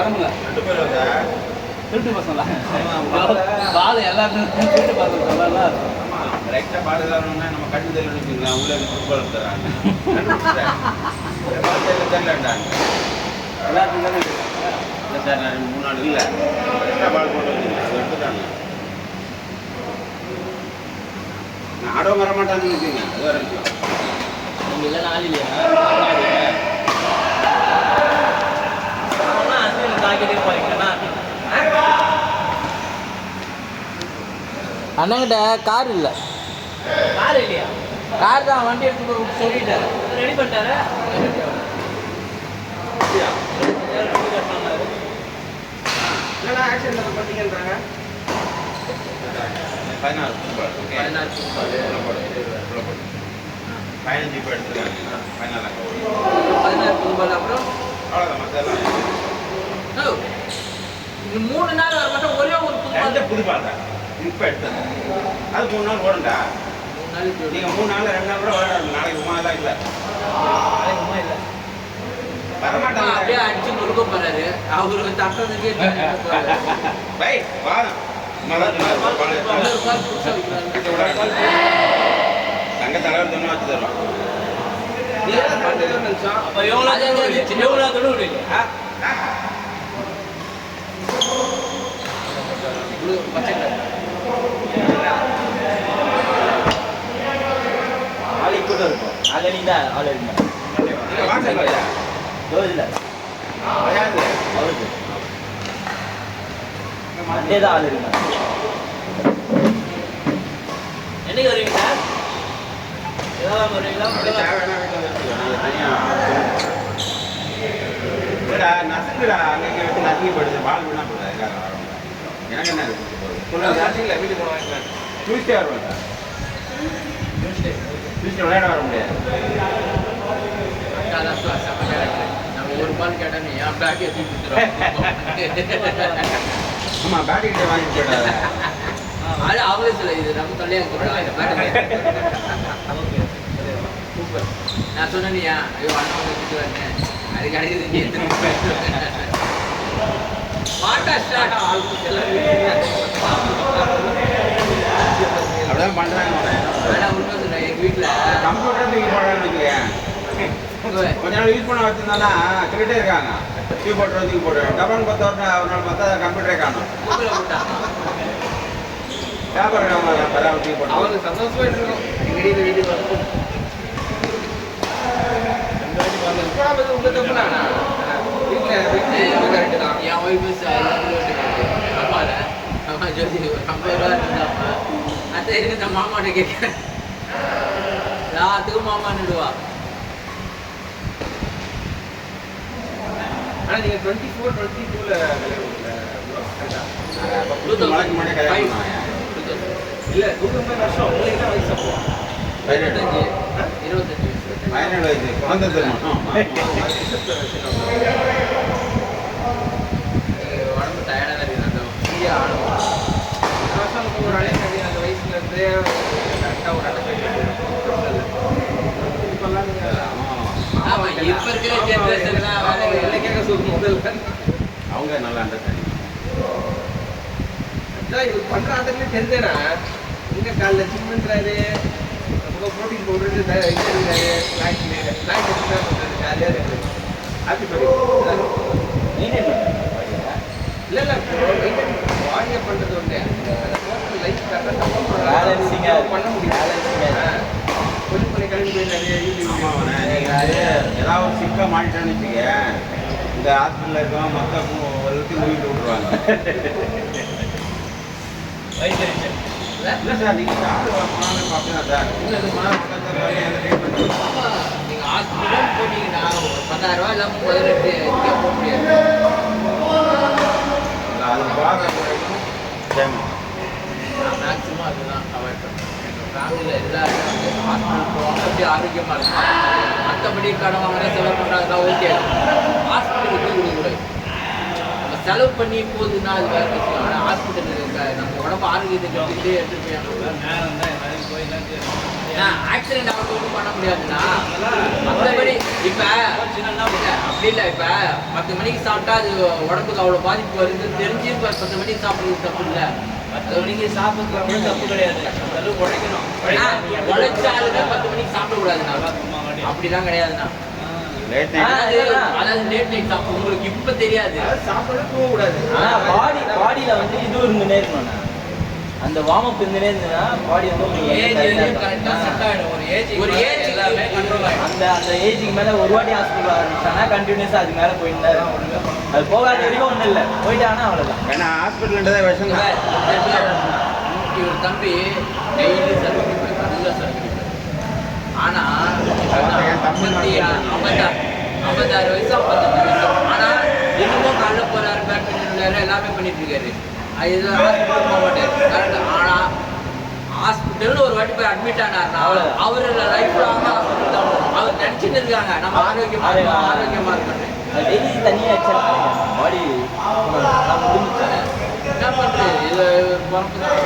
வரமுல 2 பேர் வந்தா திருட்டு பசங்களா பால் எல்லாருமே திருட்டு பசங்க சொல்லலாம். ஆமாம் கரெக்டாக பால் தரணும்னா நம்ம கட்டு தெரியலன்னு வச்சுக்கலாம். உள்ள ஃபுட்பால் தராங்க தெரியலண்டாங்க எல்லாத்துக்கும் தானே இல்லை சார் நான் 3 நாள் இல்லை கரெக்டாக பால் போட்டு வச்சுருக்கேன் அதை எடுத்துட்டாங்க. நான் ஆடோ வர மாட்டான்னு வச்சுங்க அது வேறு விஷயம். நீங்கள் இல்லை நாள் இல்லையா அண்ணங்கிட்ட கார் இல்லை. கார் இல்லையா? கார் தான் வண்டி எடுத்து சொல்லிட்டாரு. ரெடி பண்ணிட்டாரு. என்னடா ஆக்சிடென்ட் பார்த்தீங்கன்றாங்க 16 ஃபுட்பால் 16 ஃபுட்பால் 15 இப்போ எடுத்துருக்காங்க ஃபைனல் 16 ஃபுட்பால் அப்புறம் அவ்வளோதான் மற்றெல்லாம் 3 நாள் வர மாட்டோம். ஒரே ஒரு ஃபுட்பால் புதுப்பால் தான் இப்போ எடுத்தது. அது 3 நாள் ஓடுண்டா. 3 நாளைக்கு நீங்கள் 3 நாள் 2 நாள் கூட விளையாடணும். நாளைக்கு உமாலாம் இல்லை இல்லை வரமாட்டாங்க. அப்படியே அடிச்சு கொடுக்க போறாரு. அவருக்கு தட்டதுக்கே பை வா தங்க தலைவர் சொன்னா வச்சு தருவான். அப்போ எவ்வளோ தொழில் பச்சை ஆள் கூட இருக்கும். ஆல்ரெடி தான் ஆல்ரெடி இல்லை அவருக்கு மண்டே தான் ஆள் இருக்கு. என்னைக்கு வருவீங்க சார்? ஏதாவது வருவீங்களா? நசுக்குடா அங்கே வச்சு நசுக்கி போயிடுது. பால் வீணா போடுது. எல்லாரும் வரவங்க எனக்கு என்ன சொல்லுங்க வீட்டுக்கு போவாங்க. டியூஸ்டே வருவாங்க. டியூஸ்டே விளையாட வர முடியாது. நம்ம ஒரு பால் கேட்டா நீ என் பேக்கே தூக்கி கொடுத்துருவோம். ஆமாம் பேட்டிக்கிட்டே வாங்கிட்டு போயிட்டாங்க. அது அவங்களே சொல்ல இது நம்ம தொல்லையாக சூப்பர். நான் சொன்னேன் ஐயோ அண்ணன் வச்சுட்டு வரேன் அதுக்கு அடிக்கிறது மாட்டா ஸ்டார்ட் அப்படிதான் பண்ணுறாங்க. ஆனால் உண்மை சொல்கிறேன் எங்கள் வீட்டில் கம்ப்யூட்டர் தூக்கி போடுறான்னு வச்சுக்கேன். கொஞ்ச நாள் யூஸ் பண்ண வச்சிருந்தானா சொல்லிட்டே இருக்காங்க. தூக்கி போட்டு தூக்கி போடுறேன். டப்பான்னு பார்த்தா ஒரு நாள் பார்த்தா கம்ப்யூட்டரே காணும். வியாபாரம் தூக்கி போட்டு அவங்களுக்கு சந்தோஷமா இருக்கும். எங்கள் வீட்டுக்கு வந்து என் ஒய்ஃபு அம்மாவில் அம்மா ஜோதி ஒரு 50 ரூபா இருந்தாமா அத்தை இருக்கு நான் மாமாட்ட கேட்குறேன். எல்லாத்துக்கும் மாமான்னுடுவா. ஆனால் நீங்கள் 24, 22ல் மழைக்கு முன்னாடி கல்யாணம் பண்ணாங்க. இல்லை 2000 வருஷம் உங்களுக்கு தான் வயசு அப்போ 25 வயசு 17 வயசு குழந்தை திருமணம். உடம்பு டயர்டாக தான் இருக்குது. அந்த ஃப்ரீயாக ஆடும் வருஷம் ஒரு அலைய அந்த வயசுலேருந்தே கரெக்டாக ஒரு ஆமாம் இப்போ இருக்கிற ஜென்ரேஷன்லாம் வேலை கேட்க சொல்லும் முதல்ல அவங்க நல்லா அண்டர்ஸ்டாண்டிங். இது பண்ணுற ஆட்டத்துலேயே தெரிஞ்சேன்னா இங்கே காலைல ஜிம் பண்ணுறாரு ப்ரோட்டீன் பவுடர் இருக்கிறாரு ஸ்நாக்ஸ் பண்ணுறது ஜாலியாக இருக்குது. ஹாப்பி மெயின்டைன் பண்ணுறேன். இல்லை பாடியை பண்ணுறது ஒன்று லைஃப் பேலன்சிங்காக பண்ண முடியும். கொஞ்சம் பண்ணி கிளம்பி போயிட்டாரு ஏதாவது ஒரு சிக்கா மாட்டிட்டான்னு வச்சுக்க இந்த ஹாஸ்பிட்டலில் இருக்கவங்க மொத்தம் ஒரு மூவிட்டு விட்டுருவாங்க. இல்லை சார் நீங்கள் டாக்டர் போனாலும் பார்க்கலாம் சார். இல்லை இது நீங்கள் ஹாஸ்பிட்டல் போனீங்கன்னா ஒரு 10,000 ரூபா இல்லாமல் 18 இங்கே போக முடியாது. அது பார்க்க நான் மேக்ஸிமம் அதுதான் அவாய்ட் பண்ணுறேன். எங்கள் ஃபேமிலியில் எல்லாருமே வந்து ஹாஸ்பிட்டல் போவாங்க. அப்படி ஆரோக்கியமாக இருக்கும். மற்றபடி கடன் வாங்குற செலவு பண்ணுறாங்க ஓகே. ஹாஸ்பிட்டலுக்கு கொடுக்கக்கூடாது. நம்ம செலவு பண்ணி போகுதுன்னா அது வேறு விஷயம். ஆனால் ஹாஸ்பிட்டலுக்கு நம்ம உடம்பு ஆரோக்கியத்தை கட்டிக்கிட்டே எடுத்துகிட்டு போய் நேரம் தான் எல்லாரும் போய் ஆக்சிடென்ட் அவங்க ஒன்றும் பண்ண முடியாதுண்ணா. மற்றபடி இப்போ அப்படி இல்லை, இப்போ 10 மணிக்கு சாப்பிட்டா அது உடம்புக்கு அவ்வளோ பாதிப்பு வருதுன்னு தெரிஞ்சு இப்போ 10 மணிக்கு சாப்பிட்றது தப்பு இல்லை. 10 மணிக்கு சாப்பிட்றது தப்பு கிடையாது. அதெல்லாம் உழைக்கணும். உழைச்சாலுமே 10 மணிக்கு சாப்பிடக்கூடாதுண்ணா. அப்படிலாம் கிடையாதுண்ணா. லேட் நைட் அதாவது லேட் நைட் சாப்பிடும் உங்களுக்கு இப்போ தெரியாது. சாப்பிட போகக்கூடாது. ஆனால் பாடியில் வந்து இது இருந்துனே இருக்கணும்ண்ணா. அந்த வார்ம் அப் இருந்துனே இருந்ததுன்னா பாடி வந்து கரெக்டாக செட் ஆகிடும். ஒரு ஏஜ் எல்லாமே கண்ட்ரோல் ஆகிடும். அந்த ஏஜுக்கு மேலே ஒரு வாட்டி ஹாஸ்பிட்டல் ஆரம்பிச்சானா கண்டினியூஸாக அதுக்கு மேலே போயிட்டு தான் இருக்கும். அது போகாத வரைக்கும் ஒன்றும் இல்லை, போயிட்டானா அவ்வளோதான். ஏன்னா ஹாஸ்பிட்டல்ன்றதே விஷம் தான். இவர் தம்பி டெய்லி சர்டிஃபிகேட் நல்ல சர்டிஃபிகேட். ஆனால் 56 வயசு 55 வயசு. ஆனால் இன்னமும் காலைல போகிறாரு, பேட்மிண்டன் எல்லாமே பண்ணிட்டு இருக்காரு. இது ஹாஸ்பிட்டல் போக மாட்டார் கரெக்டாக. ஆனால் ஹாஸ்பிட்டல்னு ஒரு வாட்டி போய் அட்மிட் ஆனார்னா அவர் லைஃப் லாங் ஹாஸ்பிட்டல் தான் போகணும். அவர் நினச்சிட்டு இருக்காங்க நம்ம ஆரோக்கியமாக இருக்கணும். டெய்லி தனியாக வச்சா பாடி முடிஞ்சிச்சு. என்ன பண்ணுறது, இது பொறுப்பு தான்.